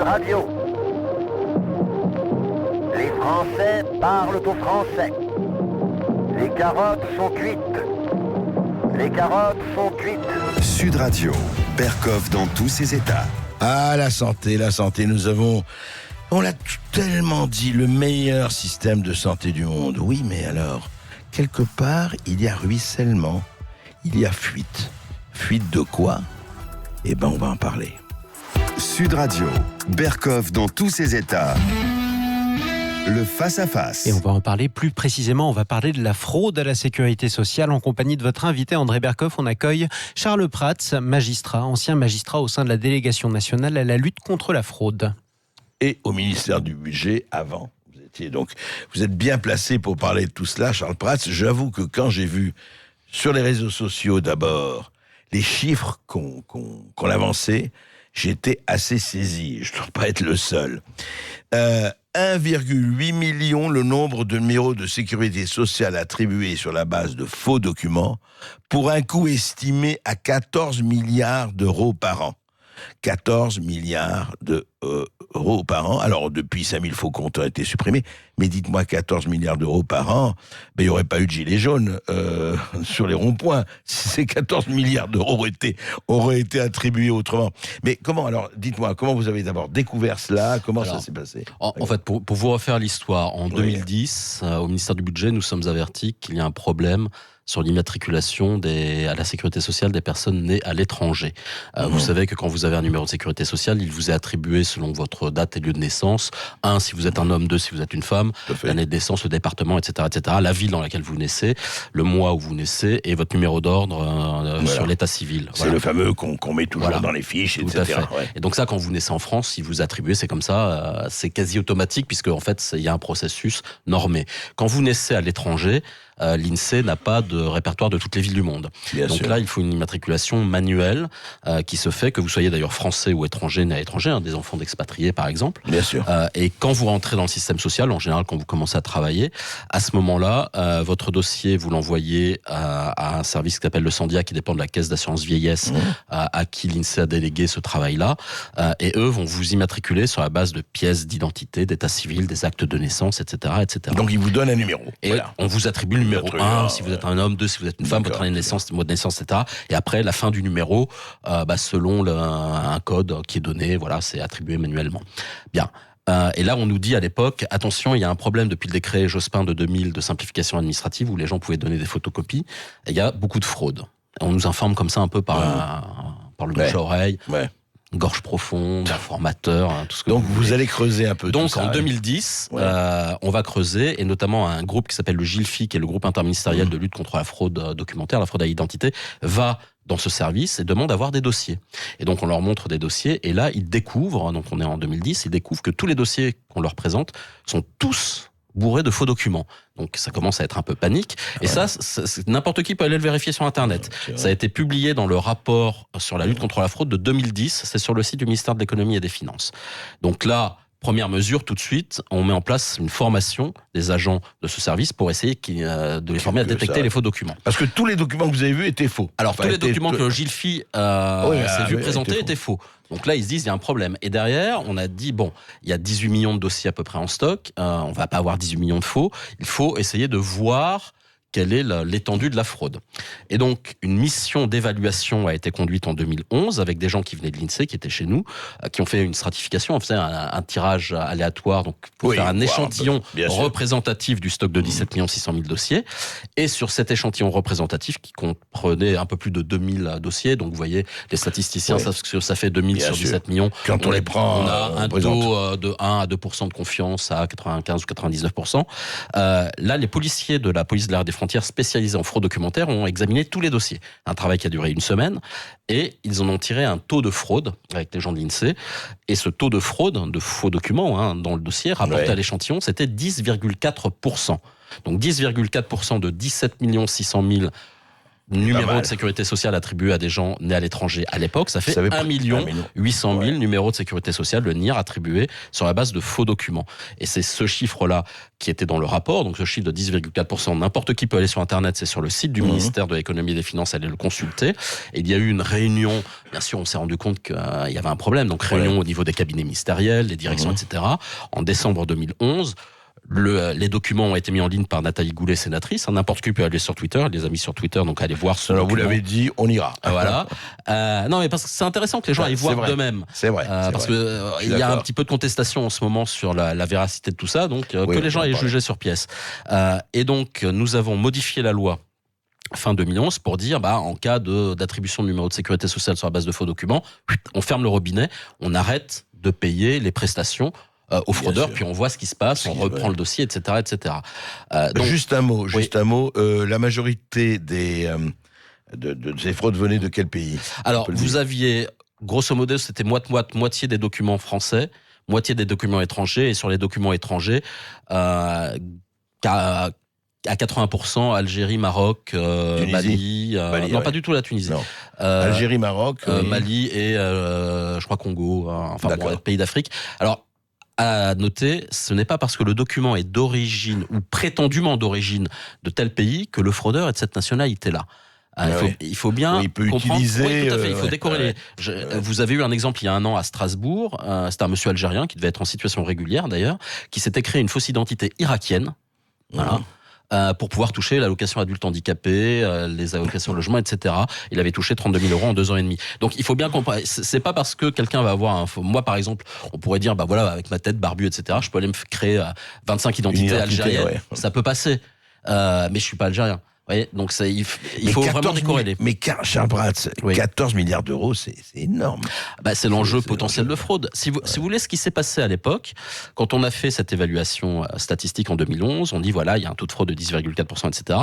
Sud Radio. Les Français parlent aux Français. Les carottes sont cuites. Les carottes sont cuites. Sud Radio, Berkoff dans tous ses états. Ah, la santé, on l'a tellement dit, le meilleur système de santé du monde. Oui, mais alors, quelque part, il y a ruissellement, il y a fuite. Fuite de quoi ? Eh ben, on va en parler. Sud Radio, Berkoff dans tous ses états. Le face-à-face. Et on va en parler plus précisément, on va parler de la fraude à la sécurité sociale. En compagnie de votre invité André Berkoff, on accueille Charles Prats, magistrat, ancien magistrat au sein de la délégation nationale à la lutte contre la fraude. Et au ministère du Budget avant. Vous êtes bien placé pour parler de tout cela, Charles Prats. J'avoue que quand j'ai vu sur les réseaux sociaux d'abord les chiffres qu'on avançait, j'étais assez saisi. Je ne dois pas être le seul. 1,8 million le nombre de numéros de sécurité sociale attribués sur la base de faux documents pour un coût estimé à 14 milliards d'euros par an. 14 milliards d'euros par an. Alors, depuis, 5000 faux comptes ont été supprimés. Mais dites-moi, 14 milliards d'euros par an, il n'y aurait pas eu de gilets jaunes sur les ronds-points si ces 14 milliards d'euros auraient été attribués autrement. Mais comment, alors, dites-moi, comment vous avez d'abord découvert cela ? Comment ça s'est passé ? En fait, pour vous refaire l'histoire, en 2010, au ministère du Budget, nous sommes avertis qu'il y a un problème sur l'immatriculation à la sécurité sociale des personnes nées à l'étranger. Vous savez que quand vous avez un numéro de sécurité sociale, il vous est attribué selon votre date et lieu de naissance. 1, si vous êtes un homme, 2, si vous êtes une femme, l'année de naissance, le département, etc., la ville dans laquelle vous naissez, le mois où vous naissez et votre numéro d'ordre sur l'état civil. C'est le fameux qu'on met toujours dans les fiches, Tout etc. À fait. Ouais. Et donc ça, quand vous naissez en France, si vous attribuez, c'est comme ça, c'est quasi automatique puisque en fait, il y a un processus normé. Quand vous naissez à l'étranger, l'INSEE n'a pas de répertoire de toutes les villes du monde. Donc là, il faut une immatriculation manuelle qui se fait, que vous soyez d'ailleurs français ou étranger, né à l'étranger, des enfants d'expatriés par exemple. Bien sûr. Et quand vous rentrez dans le système social, en général quand vous commencez à travailler, à ce moment-là, votre dossier, vous l'envoyez à un service qui s'appelle le Sandia, qui dépend de la caisse d'assurance vieillesse, à qui l'INSEE a délégué ce travail-là. Et eux vont vous immatriculer sur la base de pièces d'identité, d'état civil, des actes de naissance, etc., etc. Donc ils vous donnent un numéro. Et on vous attribue le numéro 1, si vous êtes un homme, 2, si vous êtes une femme, votre année de naissance, mois de naissance, etc. Et après, la fin du numéro, selon un code qui est donné, c'est attribué manuellement. Bien. Et là, on nous dit à l'époque, attention, il y a un problème depuis le décret Jospin de 2000 de simplification administrative où les gens pouvaient donner des photocopies. Et il y a beaucoup de fraude. On nous informe comme ça un peu par le bouche à oreille. Gorge profonde, formateur, tout ce que donc vous allez creuser un peu. Donc tout ça, en 2010, on va creuser, et notamment un groupe qui s'appelle le GILFI, qui est le groupe interministériel de lutte contre la fraude documentaire, la fraude à l'identité, va dans ce service et demande à avoir des dossiers. Et donc on leur montre des dossiers, et là ils découvrent, donc on est en 2010, ils découvrent que tous les dossiers qu'on leur présente sont tous bourré de faux documents. Donc ça commence à être un peu panique. Et ça, n'importe qui peut aller le vérifier sur Internet. Ça a été publié dans le rapport sur la lutte contre la fraude de 2010. C'est sur le site du ministère de l'économie et des finances. Donc là, première mesure, tout de suite, on met en place une formation des agents de ce service pour essayer de les former à détecter les faux documents. Parce que tous les documents que vous avez vus étaient faux. Alors, tous les documents que le GILFI s'est vu présenter étaient faux. Donc là, ils se disent, il y a un problème. Et derrière, on a dit, il y a 18 millions de dossiers à peu près en stock. On va pas avoir 18 millions de faux. Il faut essayer de voir quelle est l'étendue de la fraude. Et donc, une mission d'évaluation a été conduite en 2011 avec des gens qui venaient de l'INSEE, qui étaient chez nous, qui ont fait une stratification, on faisait un tirage aléatoire, donc pour faire un échantillon représentatif du stock de 17 600 000 dossiers. Et sur cet échantillon représentatif, qui comprenait un peu plus de 2000 dossiers, donc vous voyez, les statisticiens, ça fait 2000 sur 17 millions. Quand on les prend, on a un taux de 1 à 2% de confiance à 95 ou 99%. Là, les policiers de la police de l'air des frontières spécialisés en fraude documentaire ont examiné tous les dossiers. Un travail qui a duré une semaine et ils en ont tiré un taux de fraude avec les gens de l'INSEE. Et ce taux de fraude, de faux documents dans le dossier, rapporté à l'échantillon, c'était 10,4%. Donc 10,4% de 17 600 000 numéros de sécurité sociale attribués à des gens nés à l'étranger à l'époque, ça fait 1 800 000 numéros de sécurité sociale, le NIR, attribués sur la base de faux documents. Et c'est ce chiffre-là qui était dans le rapport, donc ce chiffre de 10,4%, n'importe qui peut aller sur Internet, c'est sur le site du ministère de l'économie et des finances, aller le consulter. Et il y a eu une réunion, bien sûr on s'est rendu compte qu'il y avait un problème, donc réunion au niveau des cabinets ministériels, des directions, etc. En décembre 2011, les documents ont été mis en ligne par Nathalie Goulet, sénatrice. N'importe qui peut aller sur Twitter, elle les a mis sur Twitter, donc allez voir ce document. Vous l'avez dit, on ira. Voilà. Non, mais parce que c'est intéressant que les gens aillent voir d'eux-mêmes. C'est vrai. Parce que il y a un petit peu de contestation en ce moment sur la véracité de tout ça, donc que les gens aillent juger sur pièce. Et donc, nous avons modifié la loi fin 2011 pour dire, en cas d'attribution de numéro de sécurité sociale sur la base de faux documents, on ferme le robinet, on arrête de payer les prestations aux fraudeurs, puis on voit ce qui se passe, on reprend le dossier, etc., etc. Donc, juste un mot. La majorité de ces fraudes venaient de quel pays? Alors, vous aviez, grosso modo, c'était moitié des documents français, moitié des documents étrangers, et sur les documents étrangers, à 80%, Algérie, Maroc, Mali, non, pas du tout la Tunisie. Algérie, Maroc, Mali et je crois Congo, pays d'Afrique. Alors, à noter, ce n'est pas parce que le document est d'origine ou prétendument d'origine de tel pays que le fraudeur est de cette nationalité-là. Il faut bien comprendre. Oui, tout à fait. Il faut décorréler. Vous avez eu un exemple il y a un an à Strasbourg. C'était un monsieur algérien qui devait être en situation régulière d'ailleurs, qui s'était créé une fausse identité irakienne. Voilà. Pour pouvoir toucher l'allocation adulte handicapé, les allocations logement, etc. Il avait touché 32 000 € en 2 ans et demi. Donc il faut bien comprendre, c'est pas parce que quelqu'un va avoir moi par exemple, on pourrait dire, avec ma tête barbue, etc., je peux aller me créer 25 identités algériennes. Ouais. Ça peut passer. Mais je suis pas algérien. voyez, donc ça, il faut vraiment décorréler. Mais Charles Prats, 14 milliards d'euros, c'est énorme. Bah, c'est l'enjeu potentiel de fraude. Si vous voulez, ce qui s'est passé à l'époque, quand on a fait cette évaluation statistique en 2011, on dit voilà, il y a un taux de fraude de 10,4%, etc.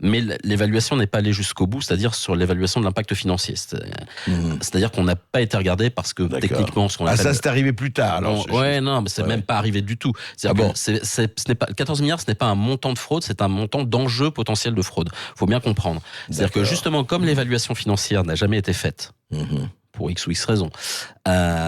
Mais l'évaluation n'est pas allée jusqu'au bout, c'est-à-dire sur l'évaluation de l'impact financier. C'est-à-dire qu'on n'a pas été regardé parce que techniquement, ce qu'on appelle... ça, c'est arrivé plus tard. Alors, non, mais c'est même pas arrivé du tout. C'est-à-dire que ce n'est pas 14 milliards, ce n'est pas un montant de fraude, c'est un montant d'enjeu potentiel de fraude. Faut bien comprendre. C'est-à-dire que justement, comme l'évaluation financière n'a jamais été faite, pour X ou X raisons.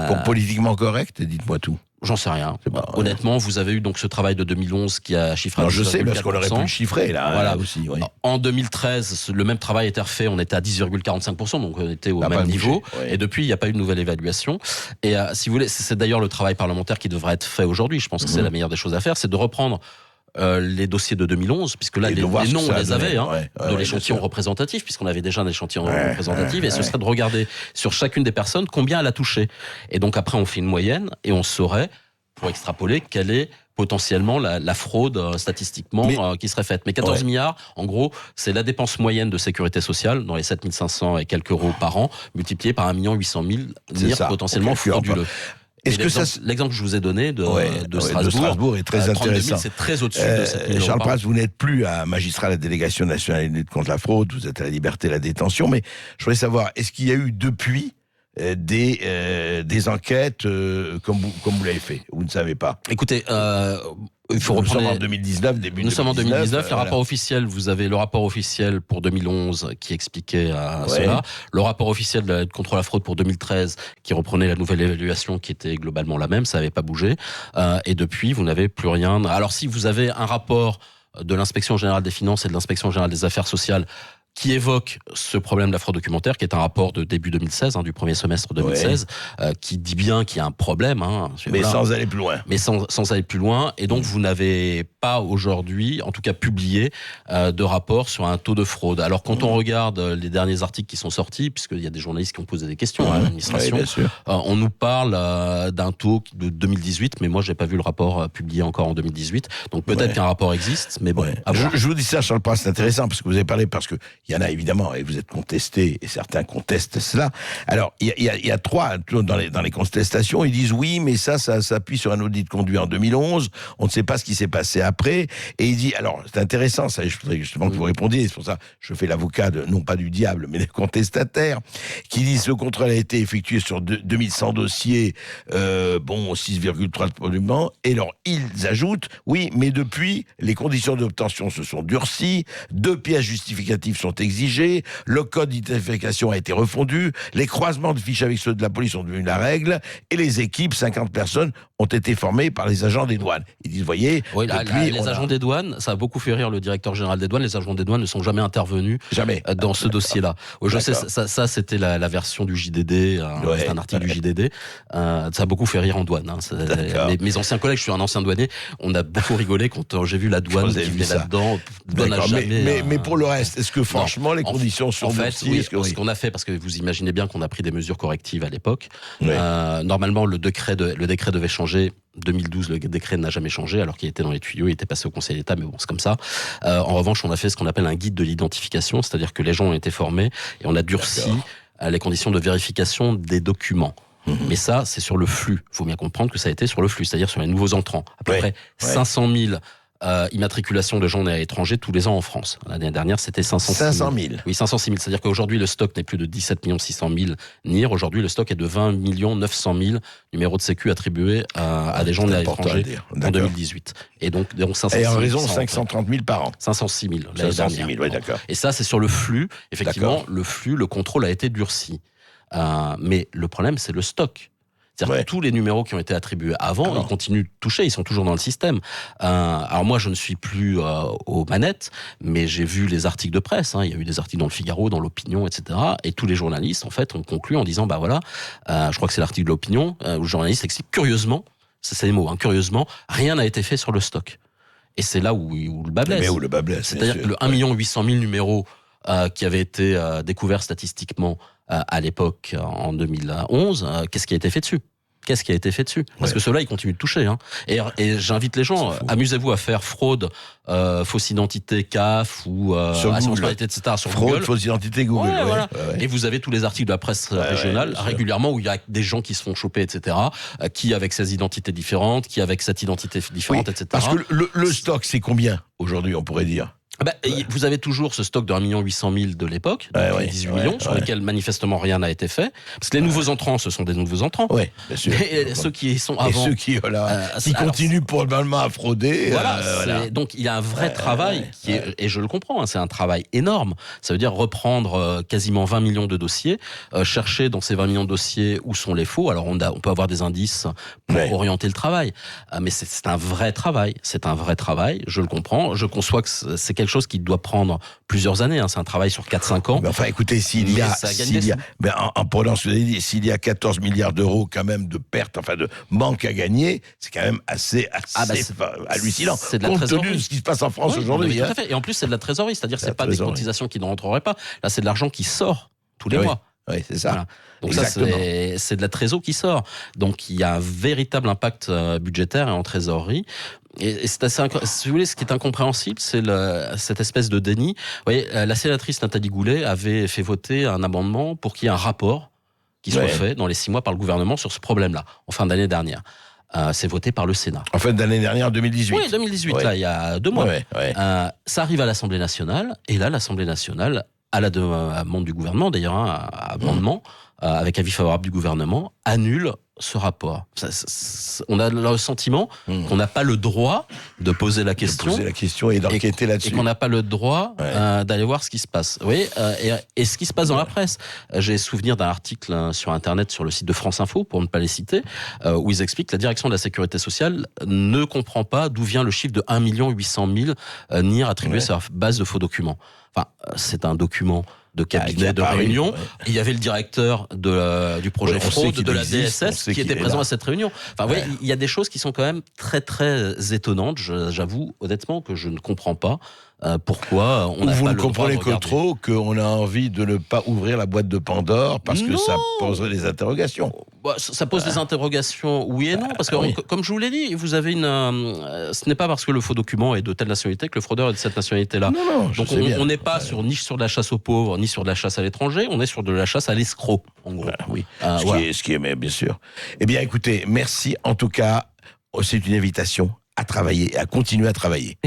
Pour politiquement correct, dites-moi tout. J'en sais rien. Honnêtement, vous avez eu donc ce travail de 2011 qui a chiffré. Je sais, parce qu'on aurait pu le chiffrer là. Voilà. Aussi. Oui. En 2013, le même travail a été refait. On était à 10,45%, donc on était au même niveau. Et depuis, il n'y a pas eu de nouvelle évaluation. Et si vous voulez, c'est d'ailleurs le travail parlementaire qui devrait être fait aujourd'hui. Je pense que c'est la meilleure des choses à faire, c'est de reprendre les dossiers de 2011, puisque là, les noms, on les avait, de l'échantillon représentatif, puisqu'on avait déjà un échantillon représentatif, et ce serait de regarder sur chacune des personnes combien elle a touché. Et donc après, on fait une moyenne, et on saurait, pour extrapoler, quelle est potentiellement la fraude statistiquement qui serait faite. Mais 14 milliards, en gros, c'est la dépense moyenne de sécurité sociale, dans les 7 500 et quelques euros par an, multiplié par 1 800 000 NIR potentiellement frauduleux. L'exemple que je vous ai donné de Strasbourg est très intéressant. C'est très au-dessus de 7 000 Charles Prats, vous n'êtes plus un magistrat à la délégation nationale de lutte contre la fraude, vous êtes à la liberté et la détention, mais je voudrais savoir, est-ce qu'il y a eu depuis des enquêtes comme vous l'avez fait? Vous ne savez pas? Écoutez, il faut reprendre. Nous sommes en 2019, début 2019. Nous sommes en 2019. Le rapport officiel, vous avez le rapport officiel pour 2011 qui expliquait cela. Le rapport officiel de la lutte contre la fraude pour 2013 qui reprenait la nouvelle évaluation qui était globalement la même, ça n'avait pas bougé. Et depuis, vous n'avez plus rien. Alors si vous avez un rapport de l'Inspection générale des finances et de l'Inspection générale des affaires sociales qui évoque ce problème de la fraude documentaire, qui est un rapport de début 2016, du premier semestre 2016, qui dit bien qu'il y a un problème. Mais sans aller plus loin. Mais sans aller plus loin. Et donc, vous n'avez pas aujourd'hui, en tout cas publié, de rapport sur un taux de fraude. Alors, quand on regarde les derniers articles qui sont sortis, puisqu'il y a des journalistes qui ont posé des questions à l'administration, on nous parle d'un taux de 2018, mais moi, j'ai pas vu le rapport publié encore en 2018. Donc, peut-être qu'un rapport existe, mais bon. Je vous dis ça, Charles Prats, c'est intéressant, parce que vous avez parlé, parce que il y en a évidemment, et vous êtes contesté, et certains contestent cela. Alors, il y a trois, dans les contestations, ils disent oui, mais ça s'appuie sur un audit conduit en 2011, on ne sait pas ce qui s'est passé après, et il dit, alors, c'est intéressant, ça, je voudrais justement que vous répondiez, c'est pour ça que je fais l'avocat, non pas du diable, mais des contestataires, qui disent le contrôle a été effectué sur 2100 dossiers, 6,3%, et alors, ils ajoutent, oui, mais depuis, les conditions d'obtention se sont durcies, 2 pièces justificatives sont sont exigés, le code d'identification a été refondu, les croisements de fiches avec ceux de la police sont devenus la règle, et les équipes, 50 personnes, ont été formées par les agents des douanes. Ils disent, voyez, Oui, depuis, les agents des douanes, ça a beaucoup fait rire le directeur général des douanes. Les agents des douanes ne sont jamais intervenus dans ce dossier-là. Je sais, ça c'était la version du JDD, un article du JDD. Ça a beaucoup fait rire en douane. Mes anciens collègues, je suis un ancien douanier, on a beaucoup rigolé quand j'ai vu la douane qui venait là-dedans. Mais pour le reste, est-ce que franchement les conditions sont durcies? Ce qu'on a fait, parce que vous imaginez bien qu'on a pris des mesures correctives à l'époque. Normalement, le décret devait changer. 2012, le décret n'a jamais changé, alors qu'il était dans les tuyaux, il était passé au Conseil d'État, mais bon, c'est comme ça. En revanche, on a fait ce qu'on appelle un guide de l'identification, c'est-à-dire que les gens ont été formés et on a durci les conditions de vérification des documents. Mais ça, c'est sur le flux. Il faut bien comprendre que ça a été sur le flux, c'est-à-dire sur les nouveaux entrants. À peu près 500 000 immatriculation de gens nés à l'étranger tous les ans en France. L'année dernière, c'était 506 000. Oui, 506 000. C'est-à-dire qu'aujourd'hui, le stock n'est plus de 17 600 000 NIR. Aujourd'hui, le stock est de 20 900 000 numéros de sécu attribués à des gens nés à l'étranger en 2018. Et donc 506 000. Et en raison, 530 000 par an. 506 000 l'année dernière. Oui, d'accord. Et ça, c'est sur le flux. Effectivement, le flux, le contrôle a été durci. Mais le problème, c'est le stock. C'est-à-dire que tous les numéros qui ont été attribués avant, ils continuent de toucher, ils sont toujours dans le système. Alors moi, je ne suis plus aux manettes, mais j'ai vu les articles de presse. Il y a eu des articles dans le Figaro, dans l'Opinion, etc. Et tous les journalistes, en fait, ont conclu en disant, je crois que c'est l'article de l'Opinion, où le journaliste explique curieusement, c'est les mots, curieusement, rien n'a été fait sur le stock. Et c'est là où le bas blesse. Mais où le bas blesse. C'est-à-dire que le 1 800 000 numéros qui avaient été découverts statistiquement à l'époque, en 2011, qu'est-ce qui a été fait dessus ? Parce que ceux-là, ils continuent de toucher. Et j'invite les gens, amusez-vous à faire fraude, fausse identité CAF ou assurance maladie, etc. sur fraude, Google. Fausse identité Google. Et vous avez tous les articles de la presse régionale régulièrement où il y a des gens qui se font choper, etc. Qui avec ces identités différentes, qui avec cette identité différente, etc. Parce que le stock, c'est combien aujourd'hui, on pourrait dire ? Vous avez toujours ce stock de 1 800 000 de l'époque, donc 18 millions, sur lesquels manifestement rien n'a été fait. Parce que les nouveaux entrants, ce sont des nouveaux entrants. Oui, bien sûr. Et ceux qui sont avant. Et ceux qui continuent probablement à frauder. Donc il y a un vrai travail, et je le comprends, c'est un travail énorme. Ça veut dire reprendre quasiment 20 millions de dossiers, chercher dans ces 20 millions de dossiers où sont les faux. Alors on peut avoir des indices pour orienter le travail. Mais c'est un vrai travail. C'est un vrai travail, je le comprends. Je conçois que c'est quelque chose qui doit prendre plusieurs années. C'est un travail sur 4-5 ans. Mais enfin, écoutez, en prenant ce que vous avez dit, s'il y a 14 milliards d'euros quand même de pertes, enfin de manque à gagner, c'est quand même assez hallucinant. C'est de la compte trésorerie. tenu de ce qui se passe en France aujourd'hui. Tout à fait. Et en plus, c'est de la trésorerie. C'est-à-dire que c'est pas des cotisations qui ne rentreraient pas. Là, c'est de l'argent qui sort tous les mois. Oui, c'est ça. Voilà. Donc exactement. Ça, c'est de la trésor qui sort. Donc il y a un véritable impact budgétaire et en trésorerie. Et c'est assez, si vous voulez, ce qui est incompréhensible, c'est cette espèce de déni. Vous voyez, la sénatrice Nathalie Goulet avait fait voter un amendement pour qu'il y ait un rapport qui soit fait dans les 6 mois par le gouvernement sur ce problème-là, en fin d'année dernière. C'est voté par le Sénat. En fin d'année dernière, 2018. Oui, 2018, là, il y a 2 mois. Ça arrive à l'Assemblée nationale, et là, l'Assemblée nationale, à la demande du gouvernement, d'ailleurs, amendement, avec avis favorable du gouvernement, annule ce rapport. On a le sentiment qu'on n'a pas le droit de poser la question. De poser la question et d'enquêter là-dessus. Et qu'on n'a pas le droit d'aller voir ce qui se passe. Oui, et ce qui se passe dans la presse. J'ai souvenir d'un article sur Internet, sur le site de France Info, pour ne pas les citer, où ils expliquent que la direction de la sécurité sociale ne comprend pas d'où vient le chiffre de 1 800 000 NIR attribués sur la base de faux documents. Enfin, c'est un document de cabinet de réunion. Il y avait le directeur du projet fraude de la DSS qui était présent à cette réunion. Enfin, vous voyez, il y a des choses qui sont quand même très très étonnantes. J'avoue honnêtement que je ne comprends pas pourquoi on n'a pas le droit de regarder. Vous ne comprenez que trop qu'on a envie de ne pas ouvrir la boîte de Pandore parce que ça poserait des interrogations. Ça pose des interrogations, oui et non, parce que comme je vous l'ai dit, vous avez ce n'est pas parce que le faux document est de telle nationalité que le fraudeur est de cette nationalité-là. Non, donc on n'est pas ni sur de la chasse aux pauvres, ni sur de la chasse à l'étranger, on est sur de la chasse à l'escroc, en gros. Ce qui est, mais bien sûr. Eh bien, écoutez, merci en tout cas. C'est une invitation à travailler, à continuer à travailler.